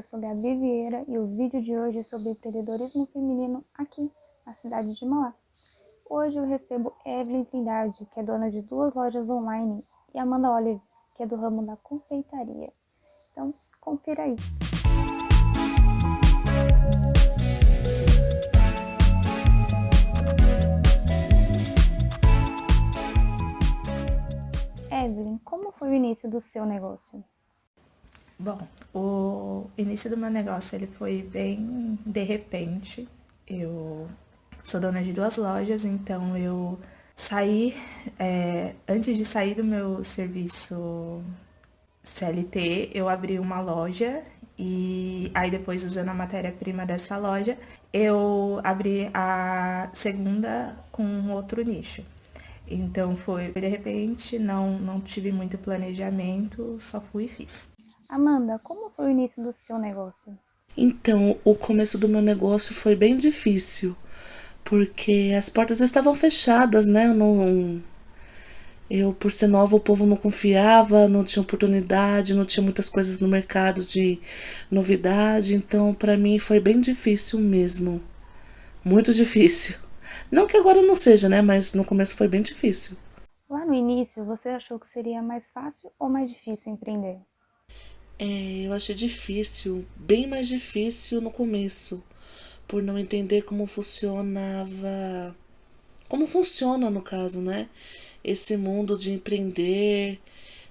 eu sou Gabi Vieira e o vídeo de hoje é sobre empreendedorismo feminino aqui na cidade de Mauá. Hoje eu recebo Evelyn Trindade, que é dona de 2 lojas online, e Amanda Olive, que é do ramo da confeitaria. Então, confira aí. Evelyn, como foi o início do seu negócio? Bom, o início do meu negócio ele foi bem de repente. Eu sou dona de 2 lojas, então eu saí, antes de sair do meu serviço CLT, eu abri uma loja e aí depois, usando a matéria-prima dessa loja, eu abri a segunda com outro nicho. Então foi de repente, não tive muito planejamento, só fui e fiz. Amanda, como foi o início do seu negócio? Então, o começo do meu negócio foi bem difícil, porque as portas estavam fechadas, né? Eu, por ser nova, o povo não confiava, não tinha oportunidade, não tinha muitas coisas no mercado de novidade, então para mim foi bem difícil mesmo, muito difícil. Não que agora não seja, né? Mas no começo foi bem difícil. Lá no início, você achou que seria mais fácil ou mais difícil empreender? Eu achei difícil, bem mais difícil no começo, por não entender como funciona no caso, né? Esse mundo de empreender,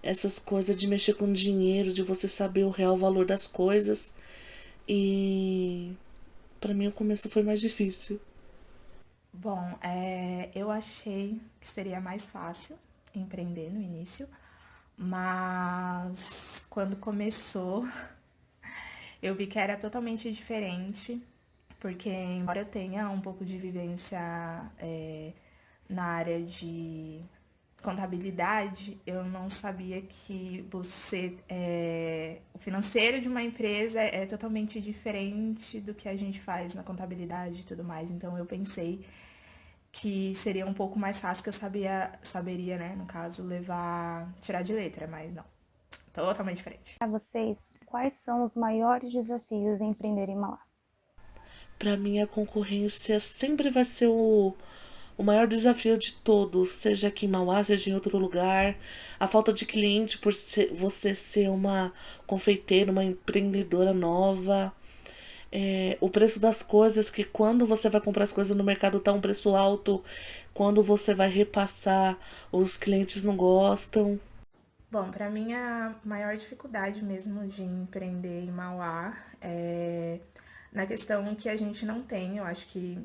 essas coisas de mexer com dinheiro, de você saber o real valor das coisas. E para mim o começo foi mais difícil. Bom, eu achei que seria mais fácil empreender no início, mas quando começou, eu vi que era totalmente diferente, porque embora eu tenha um pouco de vivência na área de contabilidade, eu não sabia que o financeiro de uma empresa é totalmente diferente do que a gente faz na contabilidade e tudo mais. Então eu pensei que seria um pouco mais fácil, que eu saberia, né, no caso, tirar de letra, mas não, totalmente diferente. Para vocês, quais são os maiores desafios em empreender em Mauá? Para mim a concorrência sempre vai ser o maior desafio de todos, seja aqui em Mauá, seja em outro lugar. A falta de cliente por você ser uma confeiteira, uma empreendedora nova. O preço das coisas, que quando você vai comprar as coisas no mercado tá um preço alto, quando você vai repassar, os clientes não gostam. Bom, para mim a maior dificuldade mesmo de empreender em Mauá é na questão que a gente não tem. Eu acho que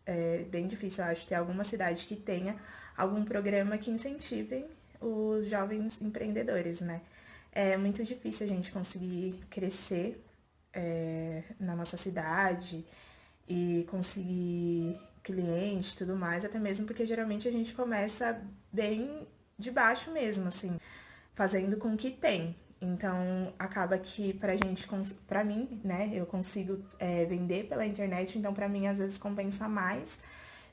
é bem difícil, eu acho, ter alguma cidade que tenha algum programa que incentivem os jovens empreendedores, né? É muito difícil a gente conseguir crescer na nossa cidade e conseguir cliente e tudo mais, até mesmo porque geralmente a gente começa bem de baixo mesmo, assim, fazendo com o que tem. Então, acaba que pra mim, né, eu consigo vender pela internet, então pra mim às vezes compensa mais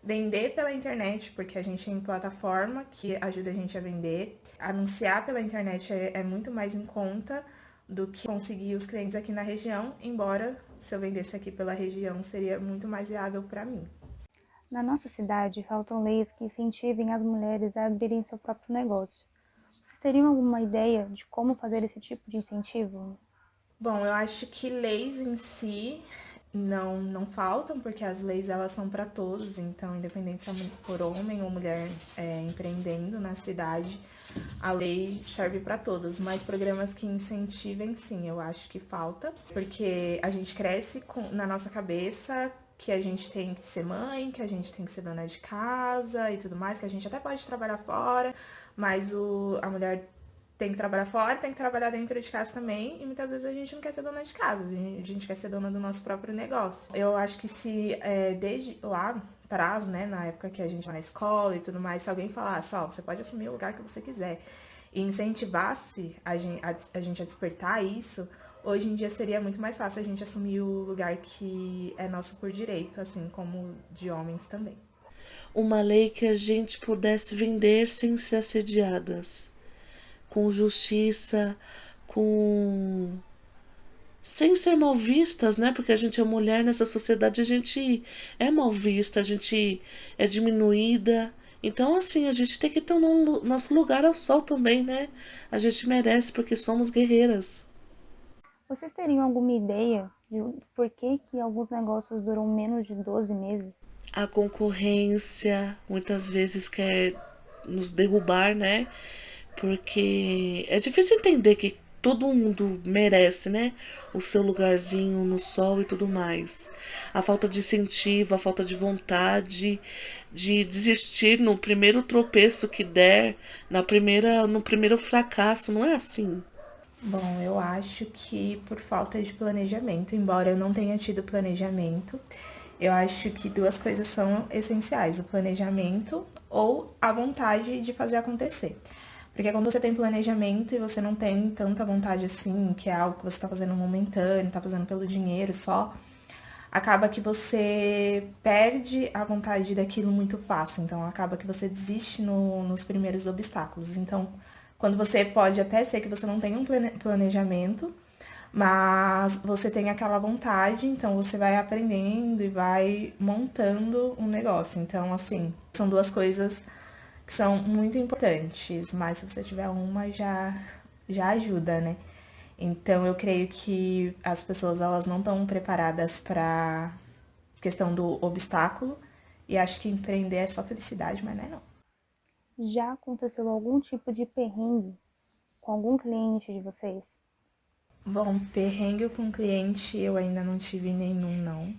vender pela internet, porque a gente tem plataforma que ajuda a gente a vender. Anunciar pela internet é muito mais em conta do que conseguir os clientes aqui na região, embora se eu vendesse aqui pela região seria muito mais viável para mim. Na nossa cidade, faltam leis que incentivem as mulheres a abrirem seu próprio negócio. Vocês teriam alguma ideia de como fazer esse tipo de incentivo? Bom, eu acho que leis em si não faltam, porque as leis elas são para todos, então independente se for homem ou mulher empreendendo na cidade, a lei serve para todos, mas programas que incentivem, sim, eu acho que falta, porque a gente cresce na nossa cabeça que a gente tem que ser mãe, que a gente tem que ser dona de casa e tudo mais, que a gente até pode trabalhar fora, mas a mulher tem que trabalhar fora, tem que trabalhar dentro de casa também, e muitas vezes a gente não quer ser dona de casa, a gente quer ser dona do nosso próprio negócio. Eu acho que se desde lá atrás, né, na época que a gente vai na escola e tudo mais, se alguém falasse, ó, você pode assumir o lugar que você quiser, e incentivasse a gente a despertar isso, hoje em dia seria muito mais fácil a gente assumir o lugar que é nosso por direito, assim como de homens também. Uma lei que a gente pudesse vender sem ser assediadas, com justiça, com sem ser mal vistas, né? Porque a gente é mulher nessa sociedade, a gente é mal vista, a gente é diminuída. Então, assim, a gente tem que ter o nosso lugar ao sol também, né? A gente merece porque somos guerreiras. Vocês teriam alguma ideia de por que que alguns negócios duram menos de 12 meses? A concorrência muitas vezes quer nos derrubar, né? Porque é difícil entender que todo mundo merece, né? O seu lugarzinho no sol e tudo mais. A falta de incentivo, a falta de vontade de desistir no primeiro tropeço que der, no primeiro fracasso, não é assim? Bom, eu acho que por falta de planejamento, embora eu não tenha tido planejamento, eu acho que duas coisas são essenciais: o planejamento ou a vontade de fazer acontecer. Porque quando você tem planejamento e você não tem tanta vontade assim, que é algo que você está fazendo momentâneo, está fazendo pelo dinheiro só, acaba que você perde a vontade daquilo muito fácil. Então, acaba que você desiste nos primeiros obstáculos. Então, quando você pode até ser que você não tenha um planejamento, mas você tem aquela vontade, então você vai aprendendo e vai montando um negócio. Então, assim, são duas coisas que são muito importantes, mas se você tiver uma já ajuda, né? Então eu creio que as pessoas elas não estão preparadas para questão do obstáculo e acho que empreender é só felicidade, mas não é não. Já aconteceu algum tipo de perrengue com algum cliente de vocês? Bom, perrengue com cliente eu ainda não tive nenhum, não.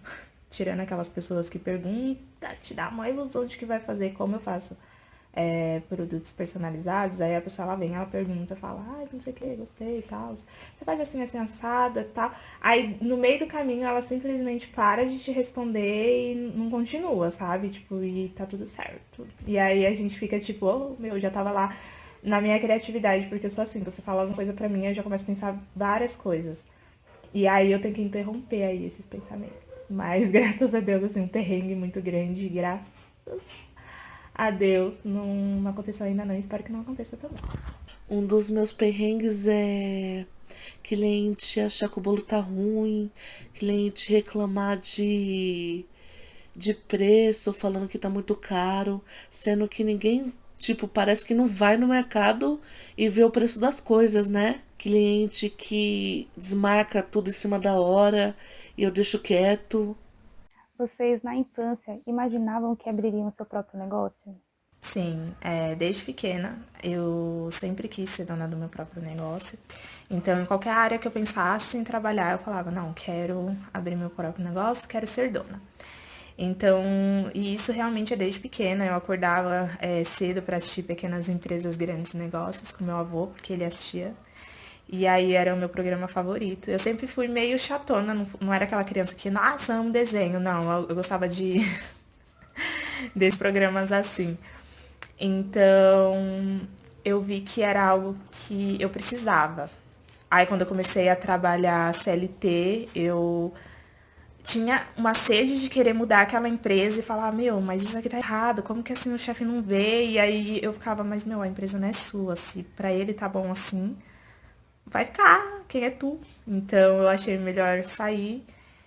Tirando aquelas pessoas que perguntam, te dá uma ilusão de que vai fazer, como eu faço produtos personalizados, aí a pessoa ela vem, ela pergunta, fala, não sei o que, gostei e tal. Você faz assim, assada e tal. Aí no meio do caminho ela simplesmente para de te responder e não continua, sabe? Tipo, e tá tudo certo. E aí a gente fica tipo, meu, já tava lá na minha criatividade, porque eu sou assim, você fala alguma coisa pra mim, eu já começo a pensar várias coisas. E aí eu tenho que interromper aí esses pensamentos. Mas graças a Deus, assim, um perrengue muito grande, graças a Deus, não aconteceu ainda não, espero que não aconteça também. Um dos meus perrengues é cliente achar que o bolo tá ruim, cliente reclamar de preço, falando que tá muito caro, sendo que ninguém, tipo, parece que não vai no mercado e vê o preço das coisas, né? Cliente que desmarca tudo em cima da hora e eu deixo quieto. Vocês, na infância, imaginavam que abririam seu próprio negócio? Sim, desde pequena eu sempre quis ser dona do meu próprio negócio. Então, em qualquer área que eu pensasse em trabalhar, eu falava, não, quero abrir meu próprio negócio, quero ser dona. Então, e isso realmente é desde pequena. Eu acordava cedo para assistir Pequenas Empresas, Grandes Negócios com meu avô, porque ele assistia. E aí era o meu programa favorito. Eu sempre fui meio chatona, não era aquela criança que, nossa, amo desenho. Não, eu gostava de desses programas assim. Então, eu vi que era algo que eu precisava. Aí, quando eu comecei a trabalhar CLT, eu tinha uma sede de querer mudar aquela empresa e falar, meu, mas isso aqui tá errado, como que assim o chefe não vê? E aí eu ficava, mas meu, a empresa não é sua, se pra ele tá bom assim, vai ficar, quem é tu? Então eu achei melhor sair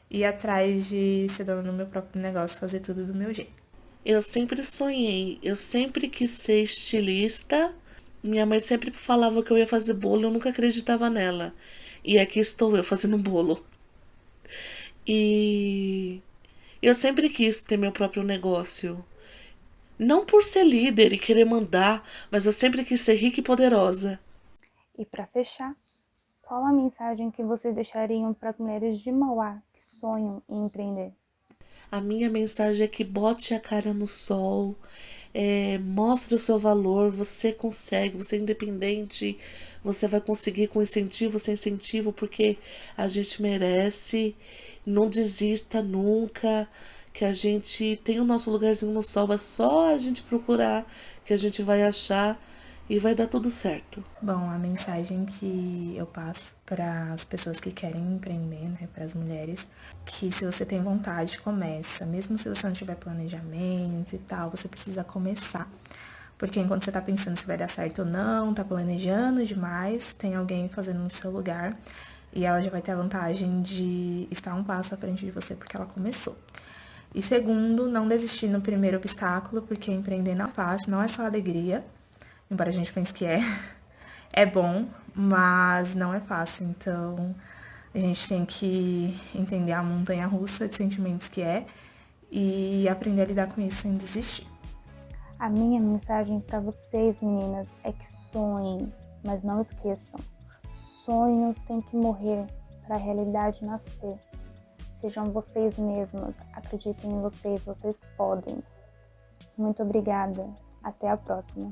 e ir atrás de ser dona do meu próprio negócio, fazer tudo do meu jeito. Eu sempre sonhei, eu sempre quis ser estilista. Minha mãe sempre falava que eu ia fazer bolo, eu nunca acreditava nela. E aqui estou eu fazendo um bolo. E eu sempre quis ter meu próprio negócio. Não por ser líder e querer mandar, mas eu sempre quis ser rica e poderosa. E para fechar, qual a mensagem que vocês deixariam para as mulheres de Mauá que sonham em empreender? A minha mensagem é que bote a cara no sol, mostre o seu valor, você consegue, você é independente, você vai conseguir com incentivo, sem incentivo, porque a gente merece. Não desista nunca, que a gente tem o nosso lugarzinho no sol, é só a gente procurar que a gente vai achar e vai dar tudo certo. Bom, a mensagem que eu passo para as pessoas que querem empreender, né, para as mulheres, que se você tem vontade, começa. Mesmo se você não tiver planejamento e tal, você precisa começar. Porque enquanto você tá pensando se vai dar certo ou não, tá planejando demais, tem alguém fazendo no seu lugar. E ela já vai ter a vantagem de estar um passo à frente de você porque ela começou. E segundo, não desistir no primeiro obstáculo, porque empreender não é fácil, não é só alegria, embora a gente pense que é. É bom, mas não é fácil. Então, a gente tem que entender a montanha-russa de sentimentos que é e aprender a lidar com isso sem desistir. A minha mensagem para vocês, meninas, é que sonhem, mas não esqueçam. Sonhos têm que morrer para a realidade nascer. Sejam vocês mesmas, acreditem em vocês, vocês podem. Muito obrigada. Até a próxima.